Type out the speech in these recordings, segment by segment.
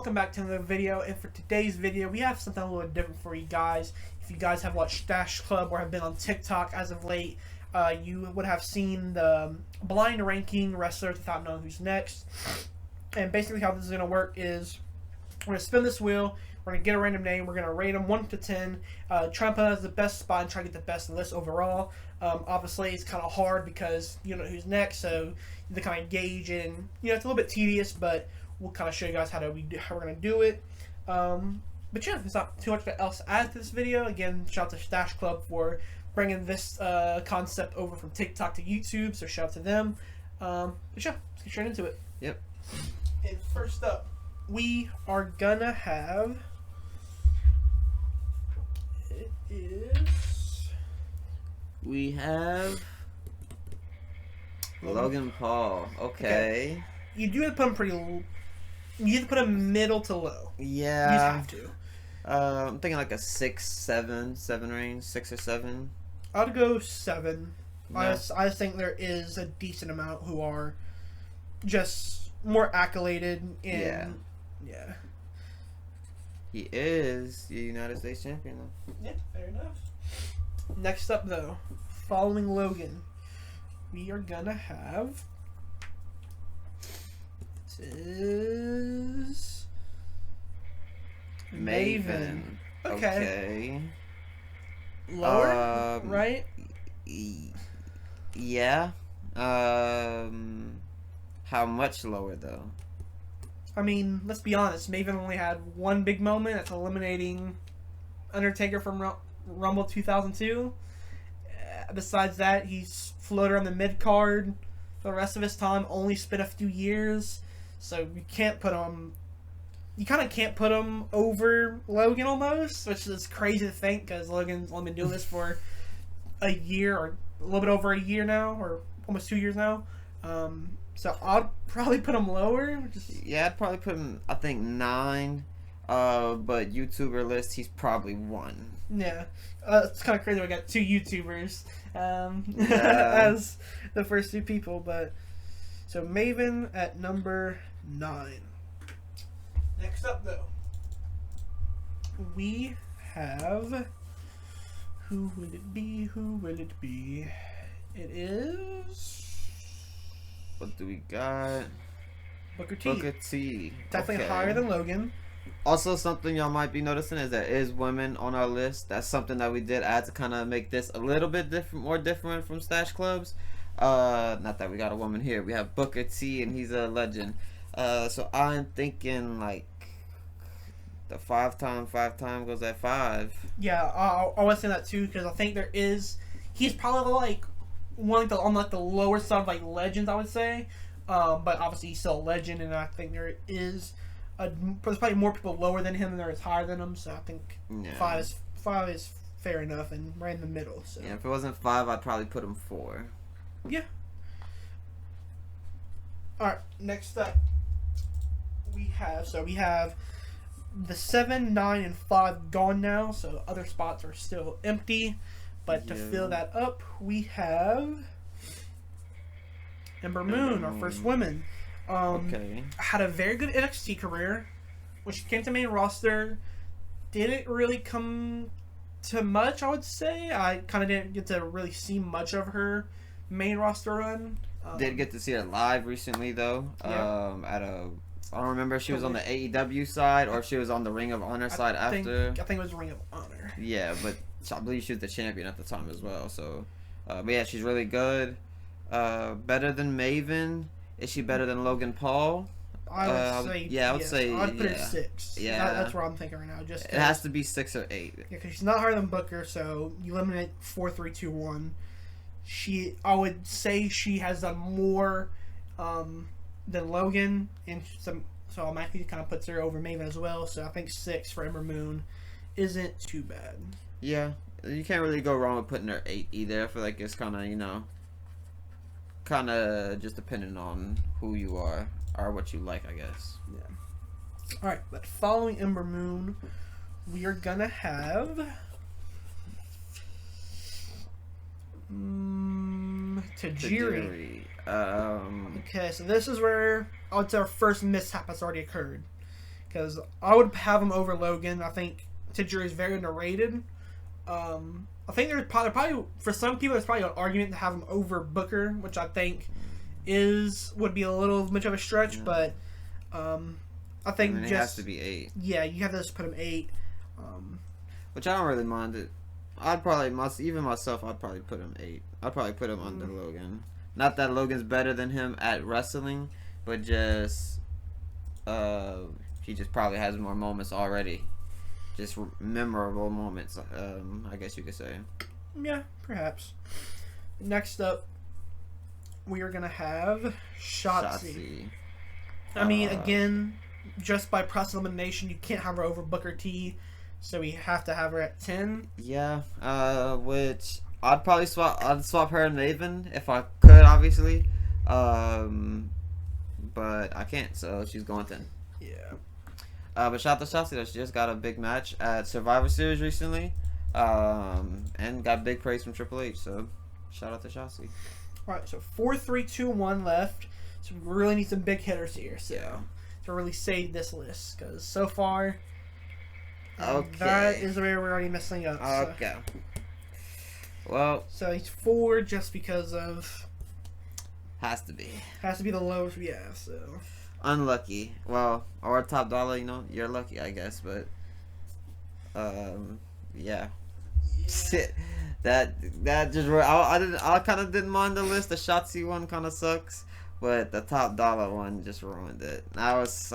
Welcome back to another video, and for today's video we have something a little different for you guys. If you guys have watched Stache Club or have been on TikTok as of late, you would have seen the blind ranking wrestlers without knowing who's next. And basically how this is going to work is we're going to spin this wheel, we're going to get a random name, we're going to rate them 1 to 10, try and put it as the best spot and try to get the best list overall. Obviously it's kind of hard because you don't know who's next, so you have to kind of gauge it, and it's a little bit tedious, but we'll kind of show you guys how we're going to do it. But yeah, there's not too much else to add to this video. Again, shout out to Stache Club for bringing this concept over from TikTok to YouTube, so shout out to them. But yeah, let's get straight into it. Yep. And first up, we are gonna have... We have Logan Paul. Okay. You do have to put him pretty... You have to put him middle to low. Yeah. You just have to. I'm thinking like a 7 range, 6 or 7. I'd go 7. No. I just think there is a decent amount who are just more accoladed. And, yeah. He is the United States champion, though. Yeah, fair enough. Next up, though, following Logan, we are gonna have... This is... Maven. Okay. Lower, right? Yeah. How much lower, though? I mean, let's be honest. Maven only had one big moment. That's eliminating Undertaker from Rumble 2002. Besides that, he's floated on the mid-card for the rest of his time. Only spent a few years. So you can't put him... You kind of can't put him over Logan almost, which is crazy to think because Logan's only been doing this for a year or a little bit over a year now, or almost 2 years now. So I'd probably put him lower. Yeah, I'd probably put him, I think, 9. But YouTuber list, he's probably 1. Yeah. It's kind of crazy we got 2 YouTubers as the first 2 people. But so Maven at number 9. Next up, though, we have... Who will it be? Who will it be? It is... What do we got? Booker T. Booker T. Definitely Okay. higher than Logan. Also, something y'all might be noticing is there is women on our list. That's something that we did add to kind of make this a little bit different, more different from Stache Clubs. Not that we got a woman here. We have Booker T, and he's a legend. So I'm thinking like the 5 time goes at 5. Yeah, I was saying that too because I think there is. He's probably like one of on like the lower side of like legends, I would say. But obviously he's still a legend, and I think there is there's probably more people lower than him than there is higher than him. So I think 5 is fair enough and right in the middle. So yeah, if it wasn't 5, I'd probably put him 4. Yeah. All right. Next up, we have the 7, 9, and 5 gone now. So other spots are still empty. But to fill that up, we have Ember Moon, our first woman. Had a very good NXT career. When she came to main roster, didn't really come to much, I would say. I kind of didn't get to really see much of her main roster run. Did get to see her live recently, though. Yeah. I don't remember if she was on the AEW side or if she was on the Ring of Honor side after. I think it was Ring of Honor. Yeah, but I believe she was the champion at the time as well. So, but yeah, she's really good. Better than Maven. Is she better than Logan Paul? I would say. Yeah, I would say. I'd put her 6. Yeah, that's where I'm thinking right now. Just it has to be 6 or 8. Yeah, because she's not higher than Booker, so you eliminate 4, 3, 2, 1. I would say she has done more than Logan, and so automatically kind of puts her over Maven as well. So I think 6 for Ember Moon isn't too bad. Yeah, you can't really go wrong with putting her 8 either. I feel like it's kind of, kind of just depending on who you are or what you like, I guess. Yeah. All right, but following Ember Moon, we are gonna have Tajiri. Tajiri. Okay, so this is where I would say our first mishap has already occurred. because I would have him over Logan. I think Tajiri is very underrated. I think there's probably for some people there's probably an argument to have him over Booker, which I think would be a little much of a stretch, Yeah. but I think it has to be 8. Yeah, you have to just put him 8. Which I don't really mind it. I'd probably even myself. I'd probably put him 8. I'd probably put him under Logan. Not that Logan's better than him at wrestling, but just he just probably has more moments already. Just memorable moments, I guess you could say. Yeah, perhaps. Next up, we are gonna have Shotzi. I mean, again, just by process elimination, you can't have her over Booker T, so we have to have her at 10. Yeah, which I'd probably swap. I'd swap her and Maven if I could, obviously, but I can't, so she's going 10. Yeah. But shout out to Shotzi though. She just got a big match at Survivor Series recently, and got big praise from Triple H. So shout out to Shotzi. All right, so 4, 3, 2, 1 left. So we really need some big hitters here. So Yeah. to really save this list, because so far, Okay. that is where we're already messing up. Okay. Well, So he's 4 just because of has to be the lowest we have. So unlucky. Well, or top dollar. You know, you're lucky, I guess. But yeah. Shit. That just I kind of didn't mind the list. The Shotzi one kind of sucks, but the top dollar one just ruined it. That was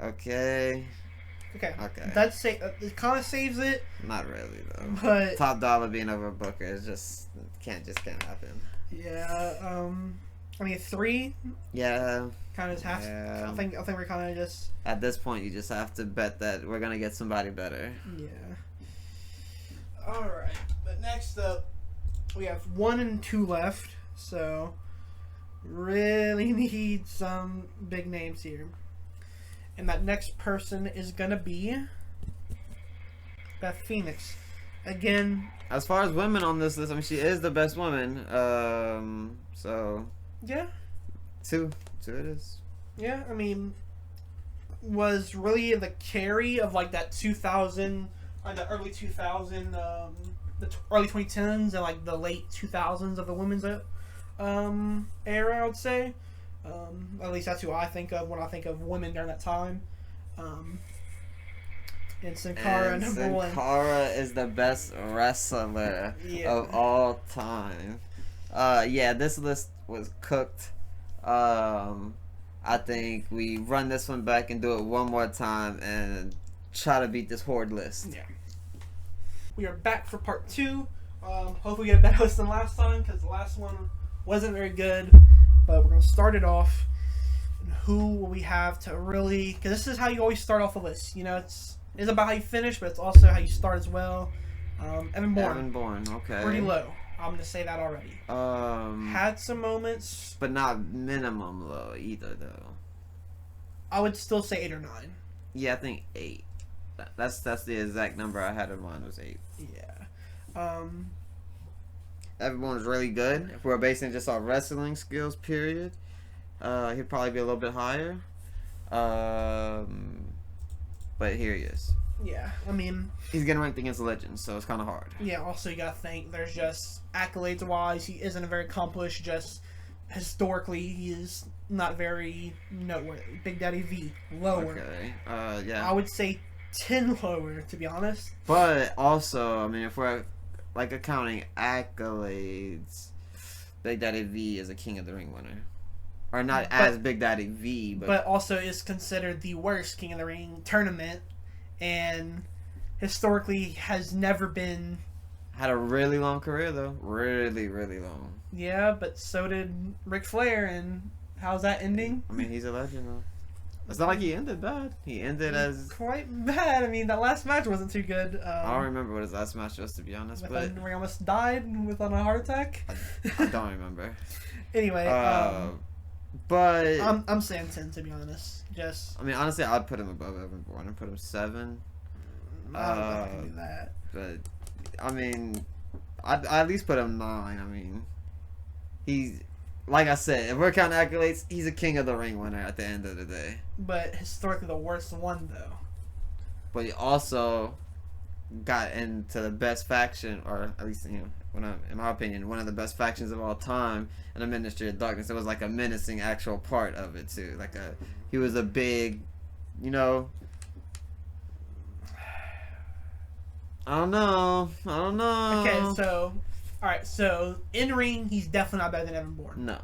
okay. Okay. Okay. That's it kind of saves it, Not really though. but Top dollar being over Booker is can't happen. yeah. I mean 3 Yeah. kind of has. Yeah. I think we're kind of just At this point, you just have to bet that we're gonna get somebody better. yeah. All right, but next up we have 1 and 2 left, so really need some big names here. And that next person is gonna be Beth Phoenix. Again, As far as women on this list, I mean, she is the best woman. So yeah, 2 it is. yeah. I mean, was really the carry of like that 2000, or the early 2000, early 2010s and like the late 2000s of the women's era, I would say. At least that's who I think of when I think of women during that time. And Sin Cara, And number Sin 1. Cara is the best wrestler Yeah. of all time. Yeah, this list was cooked. I think we run this one back and do it one more time and try to beat this horde list. Yeah. We are back for part 2. Hopefully we get a better list than last time, because the last one wasn't very good. But we're going to start it off. And who will we have to really... Because this is how you always start off a list. You know, it's about how you finish, but it's also how you start as well. Evan Bourne. Evan Bourne, okay. Pretty low. I'm going to say that already. Had some moments. But not minimum low either, though. I would still say 8 or 9. Yeah, I think 8. That's the exact number I had in mind, was 8. Yeah. Everyone's really good. If we're basing just on wrestling skills, period, he'd probably be a little bit higher. But here he is. Yeah, I mean... He's getting ranked against legends, so it's kind of hard. Yeah, also you gotta think, there's just, accolades-wise, he isn't very accomplished, just historically, he is not very noteworthy. Big Daddy V, lower. Okay, yeah. I would say 10 lower, to be honest. But also, I mean, if we're like accounting accolades, Big Daddy V is a King of the Ring winner. Or not as Big Daddy V, but also is considered the worst King of the Ring tournament, and historically has never been... Had a really long career, though. Really, really long. Yeah, but so did Ric Flair, and how's that ending? I mean, he's a legend, though. It's not like he ended bad. He ended as... Quite bad. I mean, that last match wasn't too good. I don't remember what his last match was, to be honest, but... Where he almost died on a heart attack? I don't remember. Anyway, but... I'm saying 10, to be honest. Just... I mean, honestly, I'd put him above Evan Bourne. I'd put him 7. I don't know if I can do that. But, I mean... I'd at least put him 9. I mean... like I said, if we're counting accolades, he's a King of the Ring winner at the end of the day. But historically, the worst one though. But he also got into the best faction, or at least in my opinion, one of the best factions of all time in the Ministry of Darkness. It was like a menacing actual part of it too. He was a big, you know. I don't know. Okay, so all right, so in ring, he's definitely not better than Evan Bourne. No.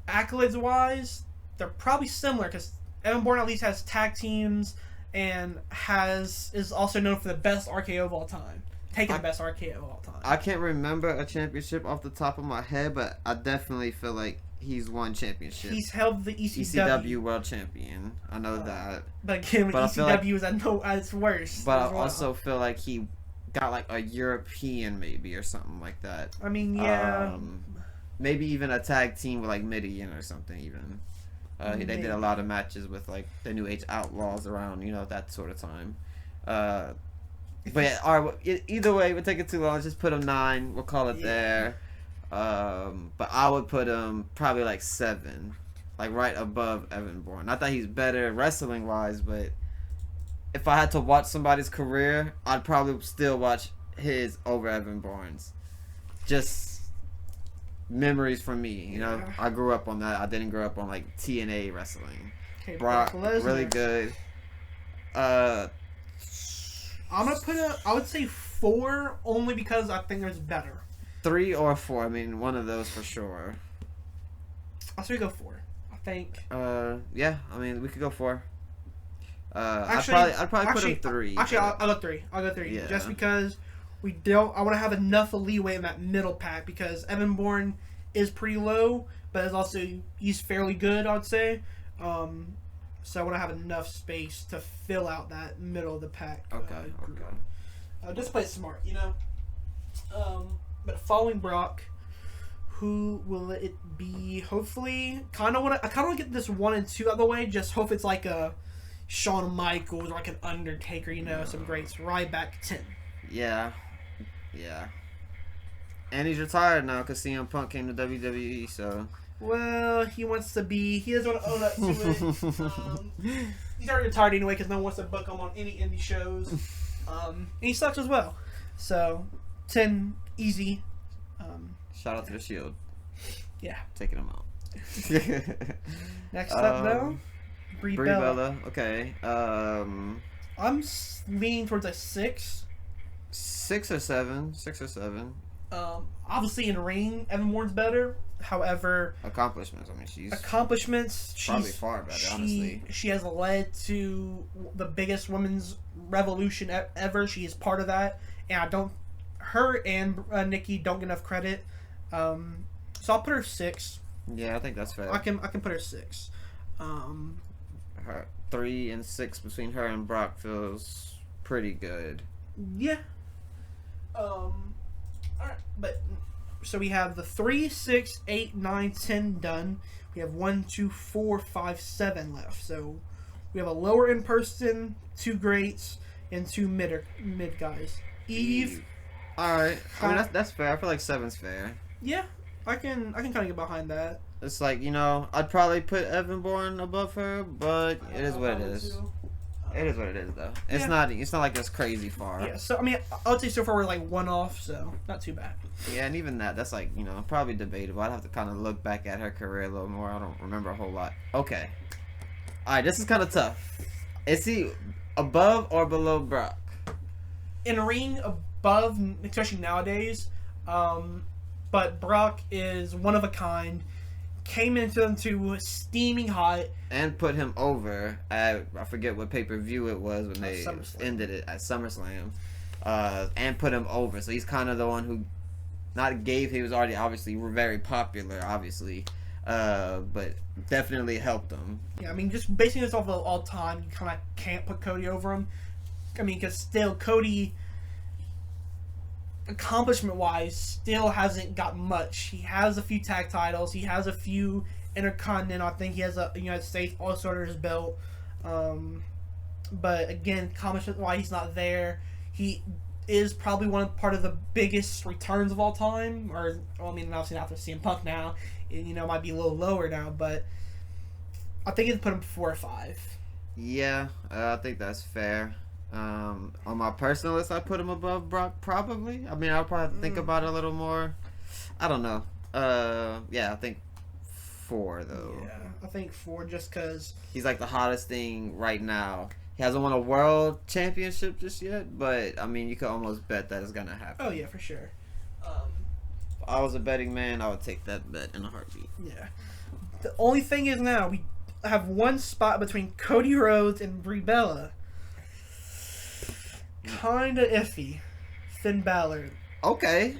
Accolades wise, they're probably similar because Evan Bourne at least has tag teams and is also known for the best RKO of all time, taking the best RKO of all time. I can't remember a championship off the top of my head, but I definitely feel like he's won championship. He's held the ECW, World Champion. I know that. But again, when ECW is at its worst. But I also feel like he got like a European maybe or something like that. I mean, yeah. Maybe even a tag team with like Midian or something even. They did a lot of matches with like the New Age Outlaws around, that sort of time. But yeah, all right, either way, we'll take it too long. Let's just put him 9. We'll call it there. But I would put him probably like 7, like right above Evan Bourne. Not that he's better wrestling wise, but if I had to watch somebody's career, I'd probably still watch his over Evan Bourne's. Just memories from me, I grew up on that. I didn't grow up on like TNA wrestling. Okay, Brock, really good. I'm gonna I would say 4 only because I think there's better. 3 or 4. I mean, one of those for sure. I'll say we go 4. I think. Yeah. I mean, we could go 4. I'd probably put him 3. Actually, I'll go 3. I'll go 3. Yeah. Just because I want to have enough leeway in that middle pack because Evan Bourne is pretty low, but he's fairly good, I'd say. So I want to have enough space to fill out that middle of the pack. Okay. Just play it smart, But following Brock, who will it be? Hopefully, I kind of want to get this 1 and 2 out of the way. Just hope it's like a Shawn Michaels or like an Undertaker, some greats. Ryback 10. Yeah. And he's retired now because CM Punk came to WWE, so. Well, he doesn't want to own up to it. He's already retired anyway because no one wants to book him on any indie shows. And he sucks as well. So, 10, easy. Shout out to the Shield. Yeah. Taking him out. Next up, though, Brie Bella. Okay. I'm leaning towards a 6. 6 or 7. Obviously in ring, Evan Bourne's better. However, accomplishments. I mean, she's probably far better. Honestly, she has led to the biggest women's revolution ever. She is part of that, and her and Nikki don't get enough credit. So I'll put her 6. Yeah, I think that's fair. I can put her 6. Her 3 and 6 between her and Brock feels pretty good. Yeah. Alright, but so we have the 3, 6, 8, 9, 10 done. We have 1, 2, 4, 5, 7 left. So we have a lower end person, 2 greats, and 2 mid guys. Eve. Alright. I mean that's fair. I feel like 7's fair. Yeah. I can kind of get behind that. It's like, I'd probably put Evan Bourne above her, but it is what it is. It is what it is, though. It's not like it's crazy far. Yeah, so, I mean, I would say so far we're like 1 off, so not too bad. Yeah, and even that's like, probably debatable. I'd have to kind of look back at her career a little more. I don't remember a whole lot. Okay. Alright, this is kind of tough. Is he above or below Brock? In a ring, above, especially nowadays. But Brock is one of a kind. Came into steaming hot. And put him over at, I forget what pay-per-view it was when they ended it at SummerSlam. And put him over. So he's kind of the one who he was already obviously very popular, obviously. But definitely helped him. Yeah, I mean, just basing this off of all time, you kind of can't put Cody over him. I mean, because still, Cody, accomplishment-wise, still hasn't got much. He has a few tag titles. He has a few Intercontinental. I think he has a United States All-Star under his belt. But again, accomplishment-wise, he's not there. is probably part of the biggest returns of all time. Or, well, I mean, obviously after CM Punk now, you know, might be a little lower now, but I think it'd put him 4 or 5. Yeah, I think that's fair. On my personal list, I put him above Brock, probably. I mean, I'll probably think about it a little more. I don't know. Yeah, I think 4, though. Yeah, I think 4 just because... He's like the hottest thing right now. He hasn't won a world championship just yet, but, I mean, you could almost bet that it's going to happen. Oh, yeah, for sure. If I was a betting man, I would take that bet in a heartbeat. Yeah. The only thing is now, we have one spot between Cody Rhodes and Brie Bella. Kinda iffy. Finn Balor. Okay.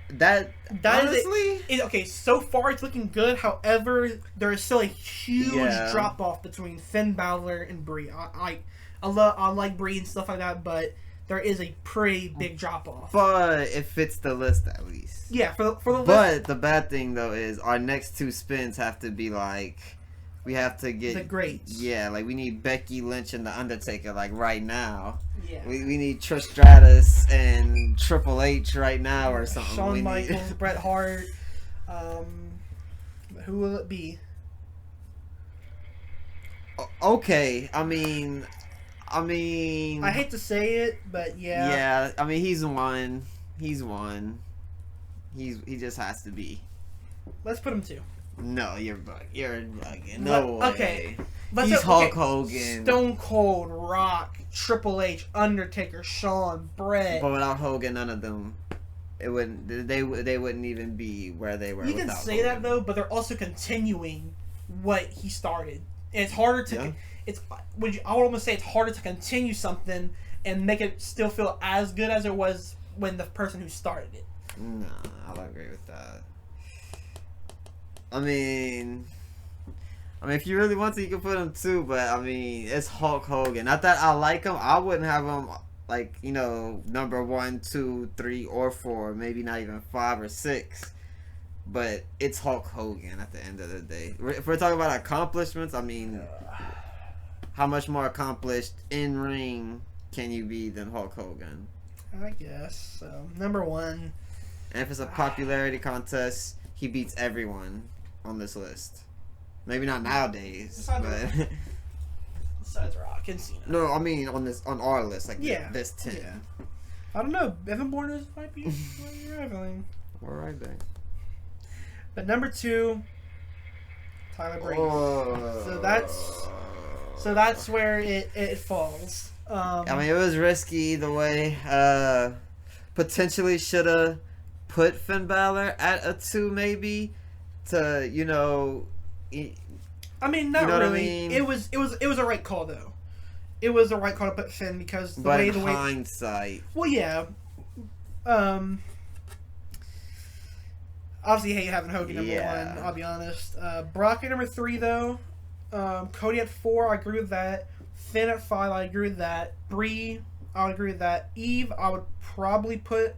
That honestly... Okay, so far it's looking good. However, there is still a huge drop-off between Finn Balor and Brie. I like Brie and stuff like that, but there is a pretty big drop-off. But it fits the list at least. Yeah, for the list. But the bad thing, though, is our next 2 spins have to be like... We have to get... The greats. Yeah, like we need Becky Lynch and The Undertaker, like right now. Yeah. We need Trish Stratus and Triple H right now or something. Shawn Michaels, Bret Hart. Who will it be? Okay, I mean... I hate to say it, but yeah. Yeah, I mean, he's one. He just has to be. Let's put him 2. No, you're bugging. No way. Okay. He's Hulk Hogan. Stone Cold, Rock, Triple H, Undertaker, Shawn, Bret. But without Hogan, none of them, it wouldn't. They wouldn't even be where they were. You can say Hogan. that though, but they're also continuing what he started. And it's harder to. Yeah. I would almost say it's harder to continue something and make it still feel as good as it was when the person who started it. No, I don't agree with that. I mean, if you really want to, you can put him 2. But I mean, it's Hulk Hogan. Not that I like him. I wouldn't have him like, you know, number 1, 2, 3, or 4. Maybe not even 5 or 6. But it's Hulk Hogan at the end of the day. If we're talking about accomplishments, I mean, how much more accomplished in ring can you be than Hulk Hogan? I guess so. Number 1. And if it's a popularity contest, he beats everyone on this list. Maybe not nowadays, but besides Rock and Cena. No, I mean on our list, like this 10. Yeah. I don't know. Evan Bourne might be rivaling. We're right back. But number 2, Tyler Breeze. So that's where it falls. I mean, it was risky either way. Potentially should have put Finn Balor at a 2 maybe to, you know... I mean, not really. I mean? It was a right call, though. It was a right call to put Finn because the way... hindsight... Well, yeah. Obviously, hate having Hogan number 1, I'll be honest. Brock at number 3, though. Cody at 4, I agree with that. Finn at 5, I agree with that. Brie, I would agree with that. Eve, I would probably put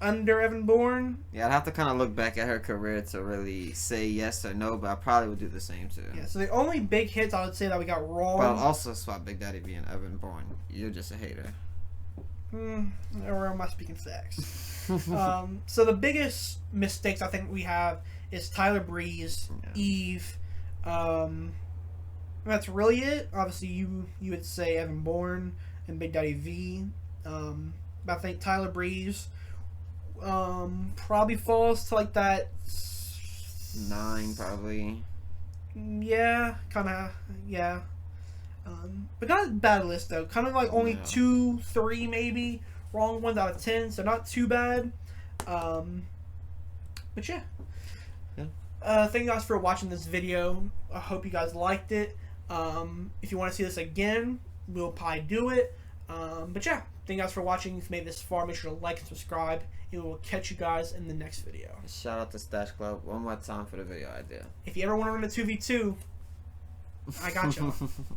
under Evan Bourne. Yeah, I'd have to kind of look back at her career to really say yes or no, but I probably would do the same too. Yeah, so the only big hits I would say that we got wrong. But I'll also swap Big Daddy being Evan Bourne. You're just a hater. Or am I speaking facts? So the biggest mistakes I think we have is Tyler Breeze, Eve. That's really it. Obviously, you would say Evan Bourne and Big Daddy V. But I think Tyler Breeze probably falls to like that 9 probably. Yeah, kind of. Yeah. But not a bad list though. Kind of like only 2, 3 maybe wrong ones out of 10, so not too bad. But yeah. Thank you guys for watching this video. I hope you guys liked it. If you want to see this again, we'll probably do it. But yeah, thank you guys for watching. If you made it this far, make sure to like and subscribe. And we'll catch you guys in the next video. Shout out to Stache Club one more time for the video idea. If you ever want to run a 2v2, I got y'all.